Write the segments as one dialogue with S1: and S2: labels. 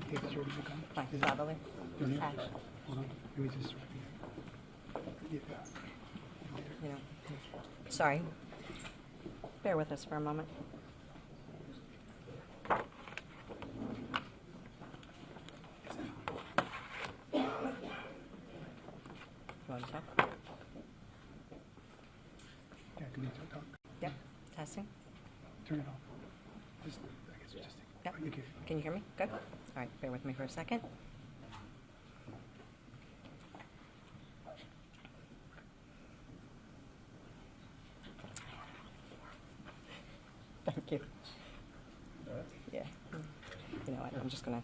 S1: Take this ready to come.
S2: Like probably.
S1: Don't you?
S2: Ash,
S1: Hold on. Let me just. Yeah.
S2: you know. Sorry. Bear with us for a moment. You want to talk?
S1: Yeah, can you talk?
S2: Yep. Testing.
S1: Turn it off. Just, I guess just.
S2: Yep.
S1: You can.
S2: Can you hear me? Good. All right. Bear with me for a second. Thank you. Yeah. You know what? I'm just gonna.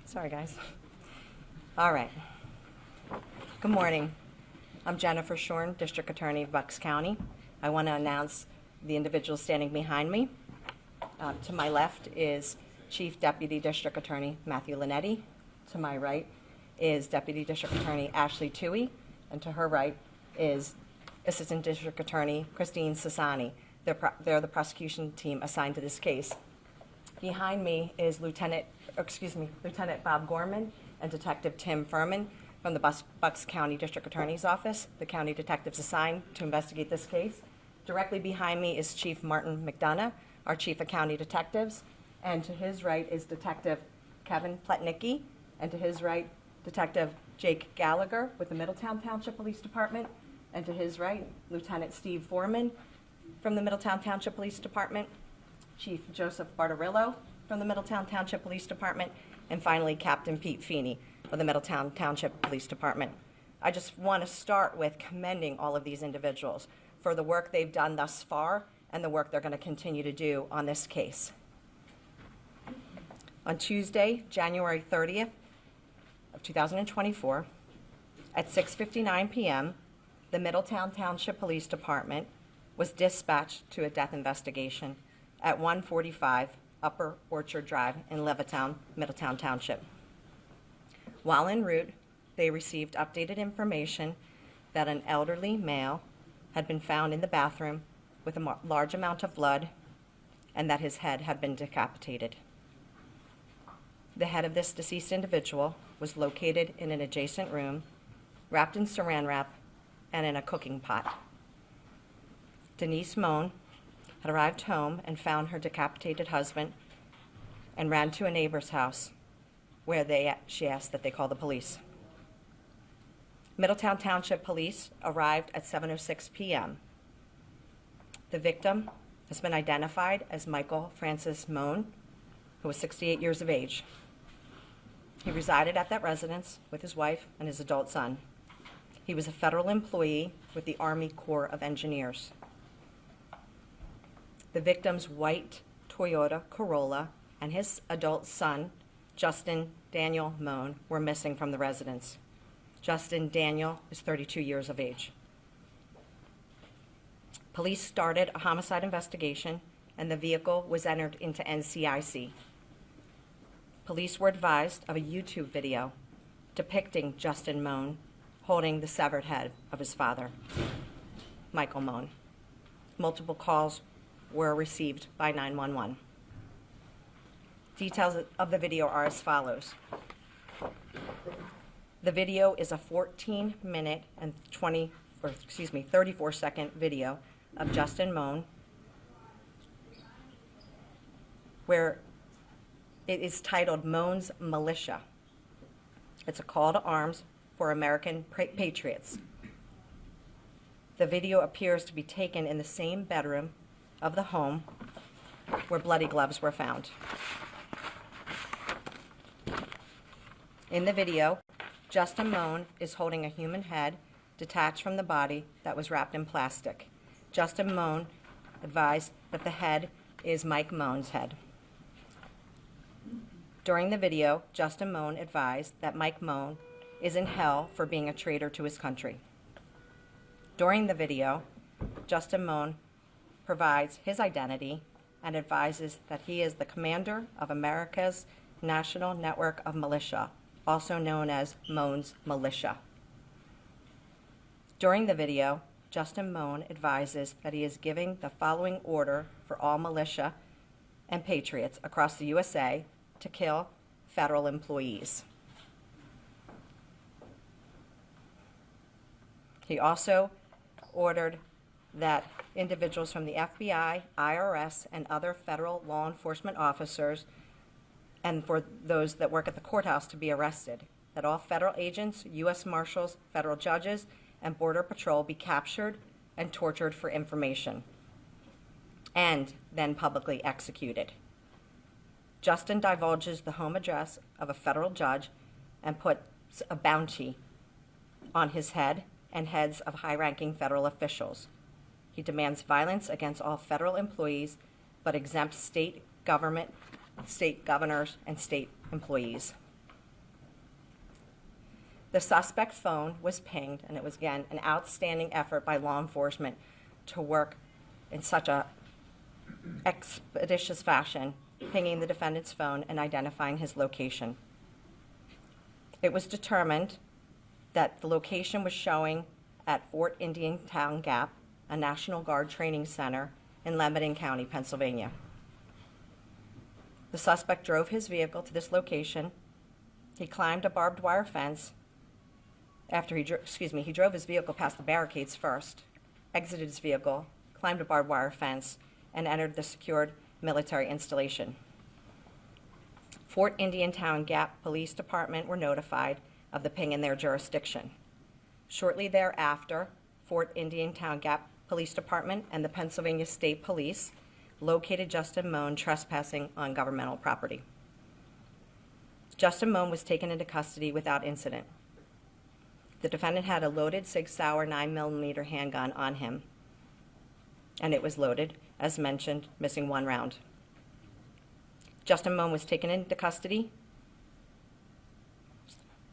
S2: Sorry, guys. All right. Good morning. I'm Jennifer Shorn, District Attorney of Bucks County. I want to announce the individual standing behind me. To my left is Chief Deputy District Attorney Matthew Linetti. To my right is Deputy District Attorney Ashley Toohey. And to her right is Assistant District Attorney Christine Sassani. They're the prosecution team assigned to this case. Behind me is Lieutenant Bob Gorman and Detective Tim Furman from the Bucks County District Attorney's Office, the county detectives assigned to investigate this case. Directly behind me is Chief Martin McDonough, our Chief of County Detectives, and to his right is Detective Kevin Pletnicki, and to his right, Detective Jake Gallagher with the Middletown Township Police Department, and to his right, Lieutenant Steve Foreman from the Middletown Township Police Department, Chief Joseph Bartarillo from the Middletown Township Police Department, and finally, Captain Pete Feeney of the Middletown Township Police Department. I just want to start with commending all of these individuals for the work they've done thus far and the work they're going to continue to do on this case. On Tuesday, January 30th of 2024, at 6:59 p.m., the Middletown Township Police Department was dispatched to a death investigation at 145 Upper Orchard Drive in Levittown, Middletown Township. While en route, they received updated information that an elderly male had been found in the bathroom with a large amount of blood and that his head had been decapitated. The head of this deceased individual was located in an adjacent room, wrapped in saran wrap and in a cooking pot. Denise Mohn had arrived home and found her decapitated husband and ran to a neighbor's house where she asked that they call the police. Middletown Township Police arrived at 7:06 p.m. The victim has been identified as Michael Francis Mohn, who was 68 years of age. He resided at that residence with his wife and his adult son. He was a federal employee with the Army Corps of Engineers. The victim's white Toyota Corolla and his adult son, Justin Daniel Mohn, were missing from the residence. Justin Daniel is 32 years of age. Police started a homicide investigation and the vehicle was entered into NCIC. Police were advised of a YouTube video depicting Justin Mohn holding the severed head of his father, Michael Mohn. Multiple calls were received by 911. Details of the video are as follows. The video is a 14-minute and 34-second video of Justin Mohn, where it is titled Mohn's Militia. It's a call to arms for American patriots. The video appears to be taken in the same bedroom of the home where bloody gloves were found. In the video, Justin Mohn is holding a human head detached from the body that was wrapped in plastic. Justin Mohn advised that the head is Mike Mohn's head. During the video, Justin Mohn advised that Mike Mohn is in hell for being a traitor to his country. During the video, Justin Mohn provides his identity and advises that he is the commander of America's National Network of Militia, also known as Mohn's Militia. During the video, Justin Mohn advises that he is giving the following order for all militia and patriots across the USA to kill federal employees. He also ordered that individuals from the FBI, IRS, and other federal law enforcement officers, and for those that work at the courthouse, to be arrested, that all federal agents, U.S. Marshals, federal judges, and Border Patrol be captured and tortured for information, and then publicly executed. Justin divulges the home address of a federal judge and puts a bounty on his head and heads of high-ranking federal officials. He demands violence against all federal employees, but exempts state government, state governors, and state employees. The suspect's phone was pinged, and it was, again, an outstanding effort by law enforcement to work in such a expeditious fashion, pinging the defendant's phone and identifying his location. It was determined that the location was showing at Fort Indian Town Gap, a National Guard training center in Lebanon County, Pennsylvania. The suspect drove his vehicle to this location. He climbed a barbed wire fence. After he drove his vehicle past the barricades first, exited his vehicle, climbed a barbed wire fence, and entered the secured military installation. Fort Indian Town Gap Police Department were notified of the ping in their jurisdiction. Shortly thereafter, Fort Indian Town Gap Police Department and the Pennsylvania State Police located Justin Mohn trespassing on governmental property. Justin Mohn was taken into custody without incident. The defendant had a loaded Sig Sauer 9mm handgun on him, and it was loaded, as mentioned, missing one round. Justin Mohn was taken into custody.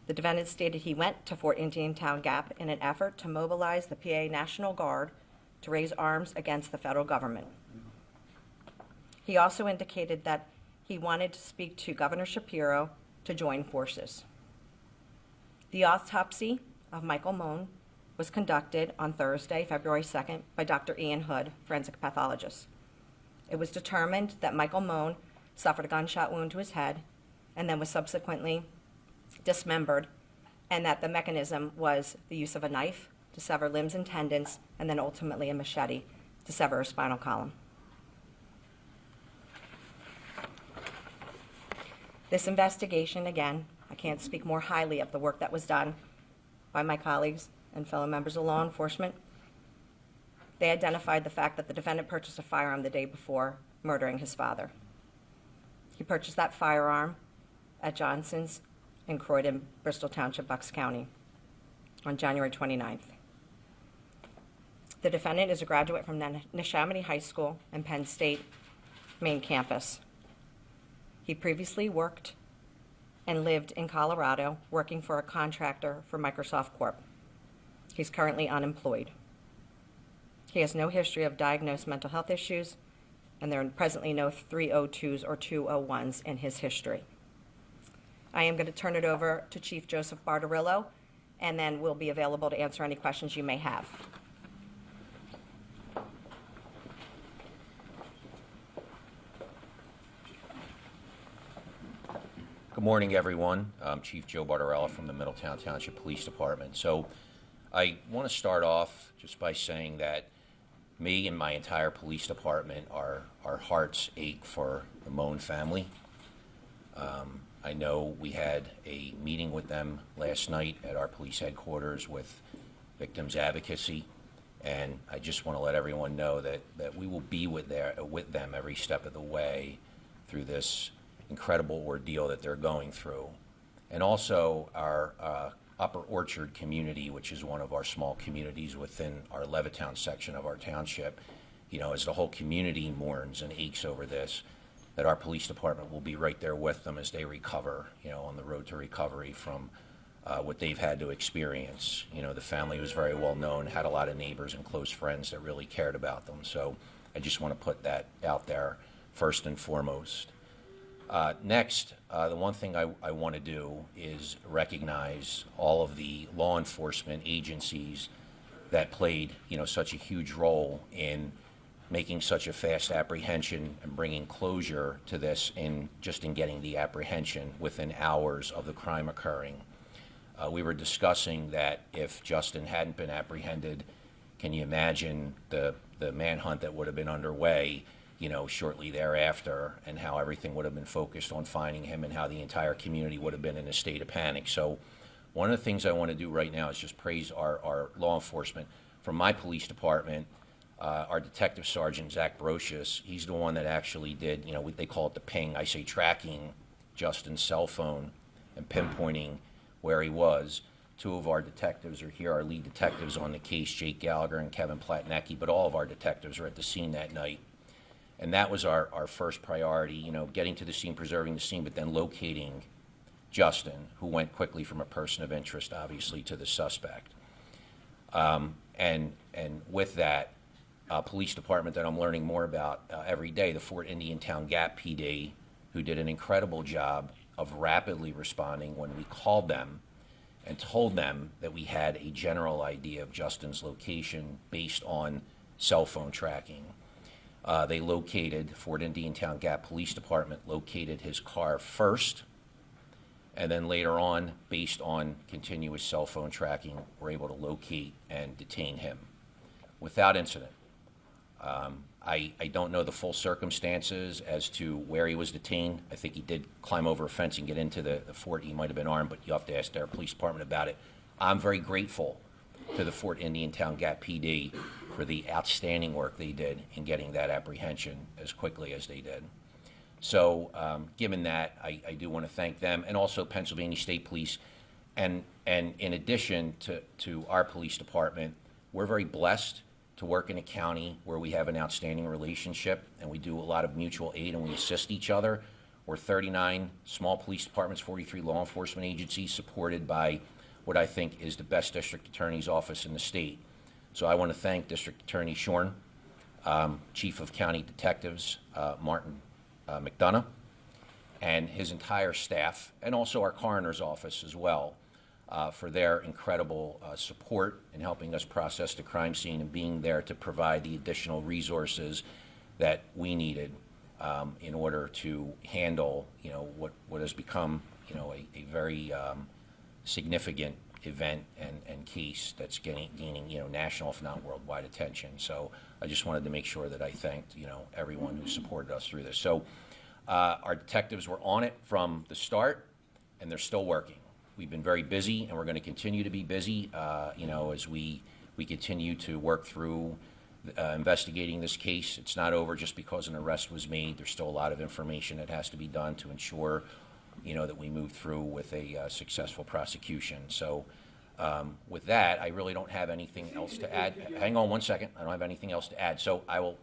S2: The defendant stated he went to Fort Indian Town Gap in an effort to mobilize the PA National Guard to raise arms against the federal government. He also indicated that he wanted to speak to Governor Shapiro to join forces. The autopsy of Michael Mohn was conducted on Thursday, February 2nd, by Dr. Ian Hood, forensic pathologist. It was determined that Michael Mohn suffered a gunshot wound to his head and then was subsequently dismembered, and that the mechanism was the use of a knife to sever limbs and tendons, and then ultimately a machete to sever a spinal column. This investigation, again, I can't speak more highly of the work that was done by my colleagues and fellow members of law enforcement. They identified the fact that the defendant purchased a firearm the day before murdering his father. He purchased that firearm at Johnson's in Croydon, Bristol Township, Bucks County, on January 29th. The defendant is a graduate from Neshaminy High School and Penn State main campus. He previously worked and lived in Colorado, working for a contractor for Microsoft Corp. He's currently unemployed. He has no history of diagnosed mental health issues, and there are presently no 302s or 201s in his history. I am going to turn it over to Chief Joseph Bartarillo, and then we'll be available to answer any questions you may have.
S3: Good morning, everyone. I'm Chief Joe Bartarella from the Middletown Township Police Department. So I want to start off just by saying that me and my entire police department, our hearts ache for the Mohn family. I know we had a meeting with them last night at our police headquarters with victims advocacy, and I just want to let everyone know that we will be with them every step of the way through this incredible ordeal that they're going through. And also our Upper Orchard community, which is one of our small communities within our Levittown section of our township, as the whole community mourns and aches over this, that our police department will be right there with them as they recover, on the road to recovery from what they've had to experience. The family was very well known, had a lot of neighbors and close friends that really cared about them. So I just want to put that out there first and foremost. Next, the one thing I want to do is recognize all of the law enforcement agencies that played, such a huge role in making such a fast apprehension and bringing closure to this in getting the apprehension within hours of the crime occurring. We were discussing that if Justin hadn't been apprehended, can you imagine the manhunt that would have been underway, shortly thereafter, and how everything would have been focused on finding him and how the entire community would have been in a state of panic. So one of the things I want to do right now is just praise our law enforcement. From my police department, our Detective Sergeant, Zach Brocious, he's the one that actually did, they call it the ping. I say tracking Justin's cell phone and pinpointing where he was. Two of our detectives are here, our lead detectives on the case, Jake Gallagher and Kevin Platnecki, but all of our detectives were at the scene that night. And that was our first priority, getting to the scene, preserving the scene, but then locating Justin, who went quickly from a person of interest, obviously, to the suspect. And with that, police department that I'm learning more about every day, the Fort Indian Town Gap PD, who did an incredible job of rapidly responding when we called them and told them that we had a general idea of Justin's location based on cell phone tracking. They located, Fort Indian Town Gap Police Department located his car first, and then later on, based on continuous cell phone tracking, were able to locate and detain him without incident. I don't know the full circumstances as to where he was detained. I think he did climb over a fence and get into the fort. He might have been armed, but you have to ask their police department about it. I'm very grateful to the Fort Indian Town Gap PD for the outstanding work they did in getting that apprehension as quickly as they did. So given that, I do want to thank them, and also Pennsylvania State Police. And in addition to our police department, we're very blessed to work in a county where we have an outstanding relationship and we do a lot of mutual aid and we assist each other. We're 39 small police departments, 43 law enforcement agencies, supported by what I think is the best district attorney's office in the state. So I want to thank District Attorney Shorn, Chief of County Detectives Martin McDonough, and his entire staff, and also our coroner's office as well, for their incredible support in helping us process the crime scene and being there to provide the additional resources that we needed in order to handle, what has become, a very significant event and case that's gaining, national, if not worldwide attention. So I just wanted to make sure that I thanked, everyone who supported us through this. So our detectives were on it from the start, and they're still working. We've been very busy, and we're going to continue to be busy, as we continue to work through investigating this case. It's not over just because an arrest was made. There's still a lot of information that has to be done to ensure, that we move through with a successful prosecution. So with that, I really don't have anything else to add. Hang on one second. I don't have anything else to add. So I will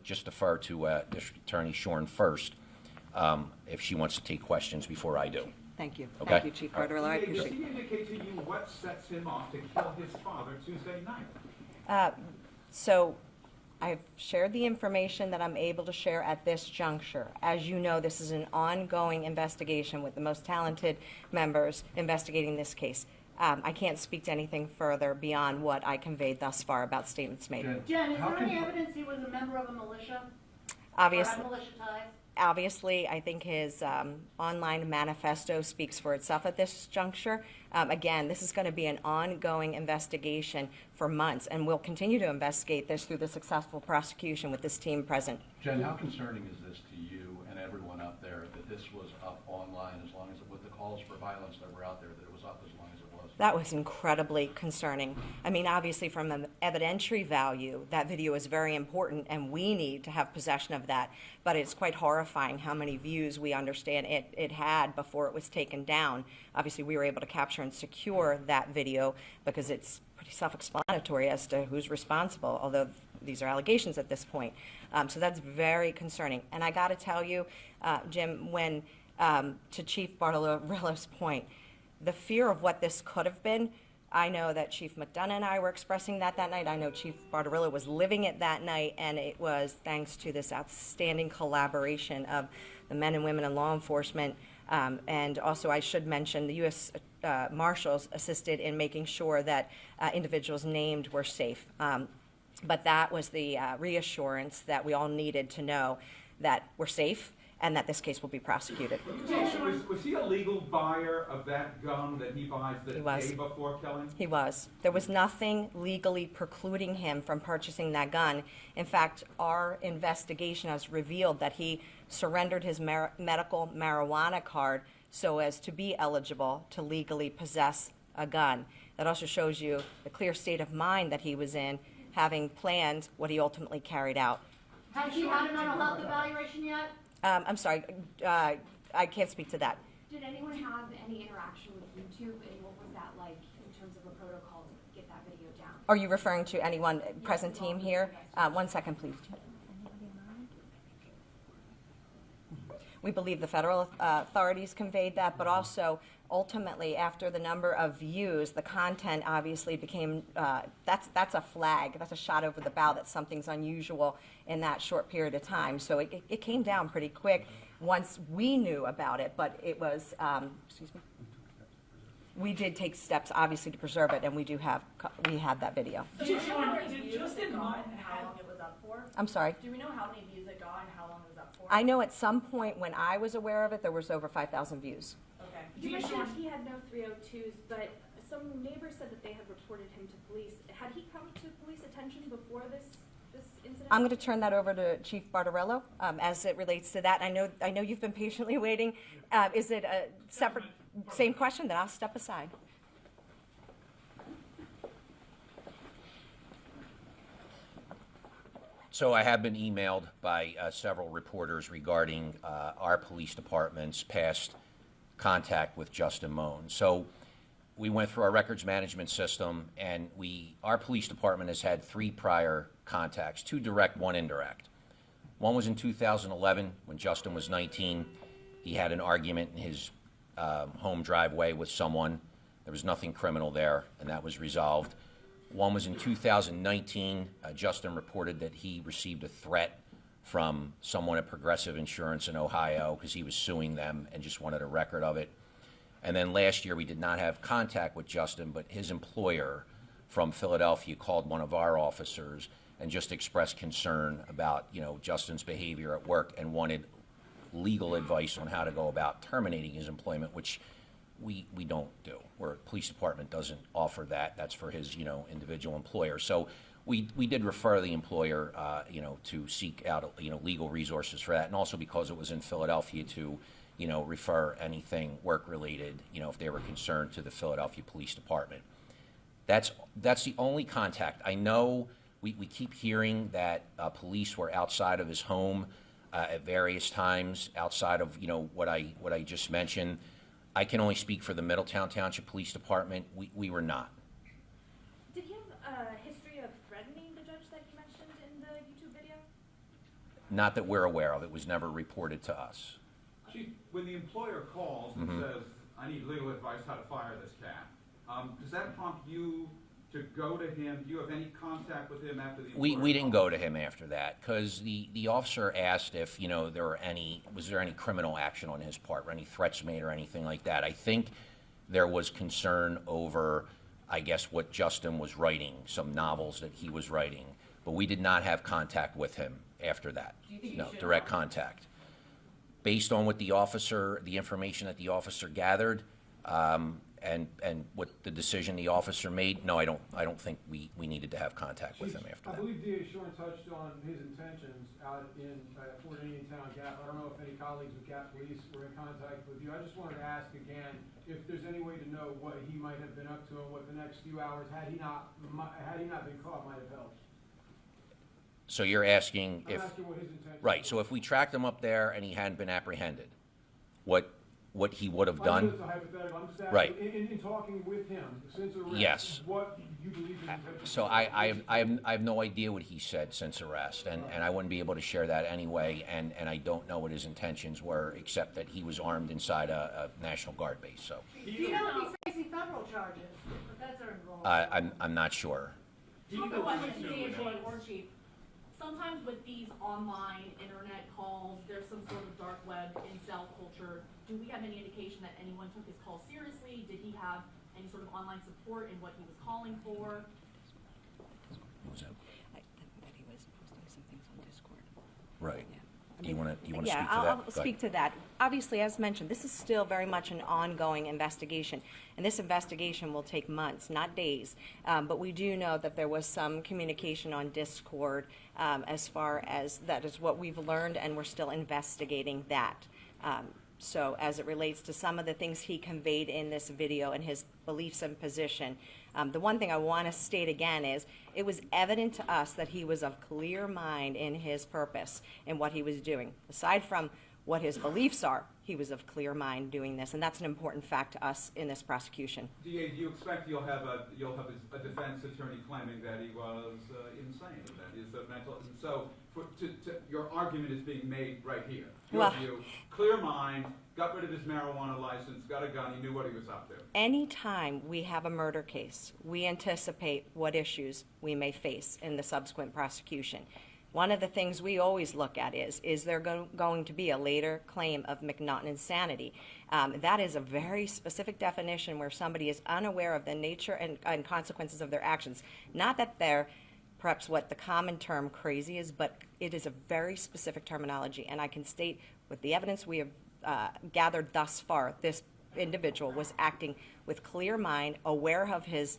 S3: just defer to District Attorney Shorn first, if she wants to take questions before I do.
S2: Thank you.
S3: Okay.
S2: Thank you, Chief Barbarella. I
S4: Does
S2: appreciate
S4: he
S2: it.
S4: indicate to you what sets him off to kill his father Tuesday night?
S2: So I've shared the information that I'm able to share at this juncture. As you know, this is an ongoing investigation with the most talented members investigating this case. I can't speak to anything further beyond what I conveyed thus far about statements made.
S5: Jen, is there any evidence he was a member of a militia?
S2: Obviously,
S5: Or had militia ties?
S2: Obviously, I think his online manifesto speaks for itself at this juncture. Again, this is going to be an ongoing investigation for months, and we'll continue to investigate this through the successful prosecution with this team present.
S6: Jen, how concerning is this to you and everyone out there that this was up online, as long as, with the calls for violence that were out there, that it was up as long as it was?
S2: That was incredibly concerning. I mean, obviously, from an evidentiary value, that video is very important, and we need to have possession of that. But it's quite horrifying how many views we understand it had before it was taken down. Obviously, we were able to capture and secure that video because it's pretty self-explanatory as to who's responsible, although these are allegations at this point. So that's very concerning. And I got to tell you, Jim, when to Chief Barbarella's point, the fear of what this could have been, I know that Chief McDonough and I were expressing that night. I know Chief Barbarella was living it that night, and it was thanks to this outstanding collaboration of the men and women in law enforcement. And also, I should mention, the U.S. Marshals assisted in making sure that individuals named were safe. But that was the reassurance that we all needed to know that we're safe and that this case will be prosecuted.
S4: Was he a legal buyer of that gun that he buys the
S2: He was.
S4: day before killing?
S2: He was. There was nothing legally precluding him from purchasing that gun. In fact, our investigation has revealed that he surrendered his medical marijuana card so as to be eligible to legally possess a gun. That also shows you the clear state of mind that he was in, having planned what he ultimately carried out.
S5: Has she had a mental health evaluation yet?
S2: I'm sorry, I can't speak to that.
S7: Did anyone have any interaction with YouTube, and what was that like in terms of a protocol to get that video down?
S2: Are you referring to anyone present team here? 1 second, please. We believe the federal authorities conveyed that, but also ultimately after the number of views, the content obviously became, that's a flag, that's a shot over the bow that something's unusual in that short period of time. So it came down pretty quick once we knew about it, but it was, excuse me, we did take steps obviously to preserve it, and we had that video.
S8: Did Justin Mohn how long it was up for?
S2: I'm sorry.
S8: Do we know how many views it got and how long it was up for?
S2: I know at some point when I was aware of it, there was over 5,000 views.
S8: Okay.
S7: You mentioned he had no 302s, but some neighbors said that they had reported him to police. Had he come to police attention before this incident?
S2: I'm going to turn that over to Chief Bartarello as it relates to that. I know you've been patiently waiting. Is it a separate, same question? Then I'll step aside.
S3: So I have been emailed by several reporters regarding our police department's past contact with Justin Mohn. So we went through our records management system, and our police department has had 3 prior contacts, 2 direct, 1 indirect. One was in 2011 when Justin was 19. He had an argument in his home driveway with someone. There was nothing criminal there, and that was resolved. One was in 2019. Justin reported that he received a threat from someone at Progressive Insurance in Ohio because he was suing them and just wanted a record of it. And then last year we did not have contact with Justin, but his employer from Philadelphia called one of our officers and just expressed concern about, Justin's behavior at work and wanted legal advice on how to go about terminating his employment, which we don't do. Our police department doesn't offer that. That's for his, individual employer. So we did refer the employer, to seek out, legal resources for that, and also because it was in Philadelphia to, refer anything work-related, if they were concerned, to the Philadelphia Police Department. That's the only contact. I know we keep hearing that police were outside of his home at various times, outside of, what I just mentioned. I can only speak for the Middletown Township Police Department. We were not.
S7: Did he have a history of threatening the judge that you mentioned in the YouTube video?
S3: Not that we're aware of. It was never reported to us.
S4: Chief, when the employer calls and says, I need legal advice how to fire this cat, does that prompt you to go to him? Do you have any contact with him after the employer
S3: We didn't
S4: calls?
S3: go to him after that because the officer asked if, was there any criminal action on his part, or any threats made or anything like that. I think there was concern over, I guess, what Justin was writing, some novels that he was writing, but we did not have contact with him after that. No, direct contact. Based on what the information that the officer gathered, and what the decision the officer made, no, I don't think we needed to have contact with him after
S1: I
S3: that.
S1: believe DA Shorn touched on his intentions out in Fort Indian Town Gap. I don't know if any colleagues with Gap Police were in contact with you. I just wanted to ask again if there's any way to know what he might have been up to and what the next few hours, had he not been caught, might have held.
S3: So you're asking
S1: I'm
S3: if,
S1: asking what his intentions
S3: right,
S1: were.
S3: so if we tracked him up there and he hadn't been apprehended, what he would have
S1: I know
S3: done?
S1: it's a hypothetical. I'm just asking,
S3: Right.
S1: in talking with him since arrest,
S3: Yes.
S1: what you believe his intentions
S3: So
S1: were.
S3: I have no idea what he said since arrest, and I wouldn't be able to share that anyway, and I don't know what his intentions were, except that he was armed inside a National Guard base, so
S5: Do you know if he's facing federal charges? If that's are involved.
S3: I'm not sure.
S8: Talk about what DA Shorn or Chief. Sometimes with these online internet calls, there's some sort of dark web incel culture. Do we have any indication that anyone took his call seriously? Did he have any sort of online support in what he was calling for?
S3: What was that? Do you want to speak to
S2: Yeah,
S3: that?
S2: I'll
S3: Go ahead.
S2: speak to that. Obviously, as mentioned, this is still very much an ongoing investigation, and this investigation will take months, not days. But we do know that there was some communication on Discord as far as that is what we've learned, and we're still investigating that. So as it relates to some of the things he conveyed in this video and his beliefs and position, the one thing I want to state again is it was evident to us that he was of clear mind in his purpose and what he was doing. Aside from what his beliefs are, he was of clear mind doing this, and that's an important fact to us in this prosecution.
S4: DA, do you expect you'll have a defense attorney claiming that he was insane, that is a mental? So your argument is being made right here. Your view, clear mind, got rid of his marijuana license, got a gun, he knew what he was up to.
S2: Anytime we have a murder case, we anticipate what issues we may face in the subsequent prosecution. One of the things we always look at is there going to be a later claim of McNaughton insanity? That is a very specific definition where somebody is unaware of the nature and consequences of their actions. Not that they're perhaps what the common term crazy is, but it is a very specific terminology. And I can state with the evidence we have gathered thus far, this individual was acting with clear mind, aware of his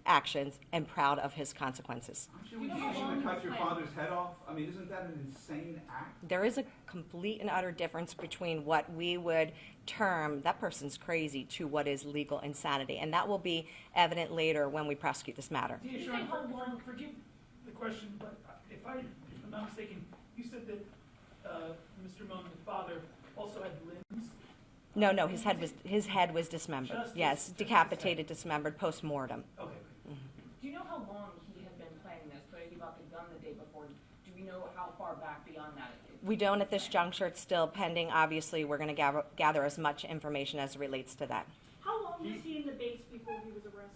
S2: actions, and proud of his consequences.
S4: Aren't you engaging to cut your father's head off? I mean, isn't that an insane act?
S2: There is a complete and utter difference between what we would term that person's crazy to what is legal insanity, and that will be evident later when we prosecute this matter.
S9: DA Sean, forgive the question, but if I'm not mistaken, you said that Mr. Mohn, the father, also had limbs?
S2: No, his head was dismembered. Yes, decapitated, dismembered, post-mortem.
S9: Okay.
S10: Do you know how long he had been planning this? Because he got the gun the day before. Do we know how far back beyond that?
S2: We don't at this juncture. It's still pending. Obviously, we're going to gather as much information as relates to that.
S7: How long was he in the base before he was arrested?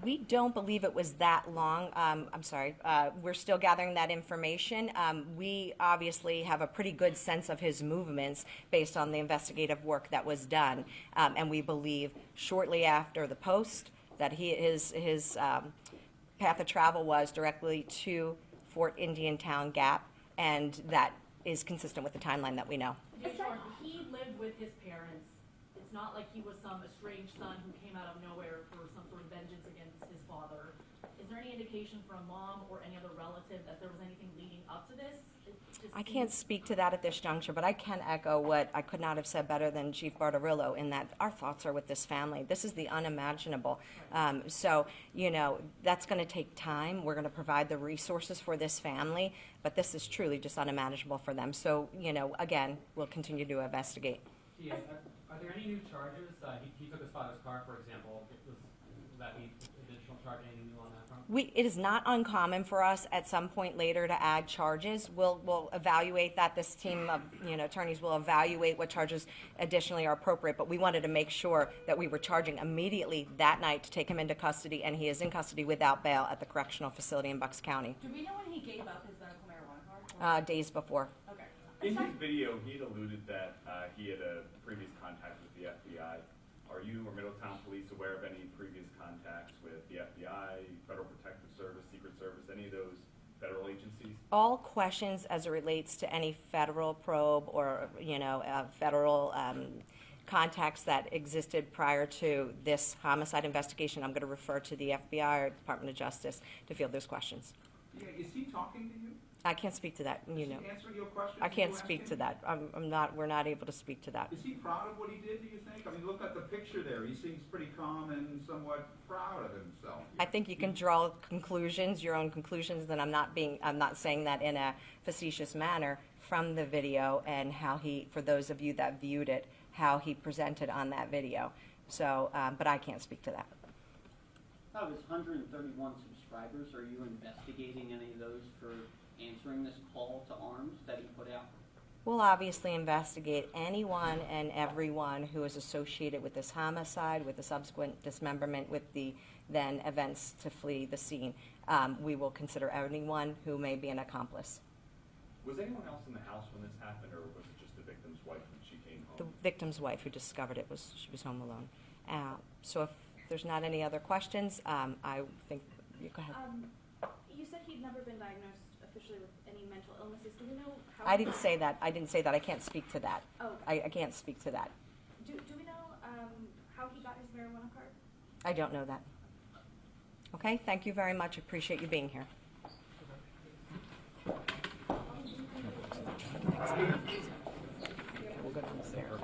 S2: We don't believe it was that long. I'm sorry. We're still gathering that information. We obviously have a pretty good sense of his movements based on the investigative work that was done. And we believe shortly after the post that his path of travel was directly to Fort Indian Town Gap, and that is consistent with the timeline that we know.
S8: He lived with his parents. It's not like he was some estranged son who came out of nowhere for some sort of vengeance against his father. Is there any indication from mom or any other relative that there was anything leading up to this?
S2: I can't speak to that at this juncture, but I can echo what I could not have said better than Chief Bartarillo in that our thoughts are with this family. This is the unimaginable. So, that's going to take time. We're going to provide the resources for this family, but this is truly just unimaginable for them. So, again, we'll continue to investigate.
S11: Yeah, are there any new charges? He took his father's car, for example. Would that be additional charge? Anything new on that front?
S2: It is not uncommon for us at some point later to add charges. We'll evaluate that. This team of attorneys will evaluate what charges additionally are appropriate. But we wanted to make sure that we were charging immediately that night to take him into custody, and he is in custody without bail at the correctional facility in Bucks County.
S10: Do we know when he gave up his medical marijuana card?
S2: Days before.
S10: Okay.
S12: In his video, he had alluded that he had a previous contact with the FBI. Are you or Middletown Police aware of any previous contacts with the FBI, Federal Protective Service, Secret Service, any of those federal agencies?
S2: All questions as it relates to any federal probe or, federal contacts that existed prior to this homicide investigation, I'm going to refer to the FBI or Department of Justice to field those questions.
S4: Yeah, is he talking to you?
S2: I can't speak to that,
S4: Is he answering your questions?
S2: I can't speak to that. We're not able to speak to that.
S4: Is he proud of what he did, do you think? I mean, look at the picture there. He seems pretty calm and somewhat proud of himself.
S2: I think you can draw conclusions, your own conclusions, and I'm not saying that in a facetious manner from the video and how he, for those of you that viewed it, how he presented on that video. So, but I can't speak to that.
S13: Out of his 131 subscribers, are you investigating any of those for answering this call to arms that he put out?
S2: We'll obviously investigate anyone and everyone who is associated with this homicide, with the subsequent dismemberment, with the then events to flee the scene. We will consider anyone who may be an accomplice.
S12: Was anyone else in the house when this happened, or was it just the victim's wife when she came home?
S2: The victim's wife who discovered it she was home alone. So if there's not any other questions, I think, you go ahead.
S7: You said he'd never been diagnosed officially with any mental illnesses. Do we know how?
S2: I didn't say that. I didn't say that. I can't speak to that.
S7: Oh.
S2: I can't speak to that.
S7: Do we know how he got his marijuana card?
S2: I don't know that. Okay, thank you very much. Appreciate you being here. We'll go downstairs.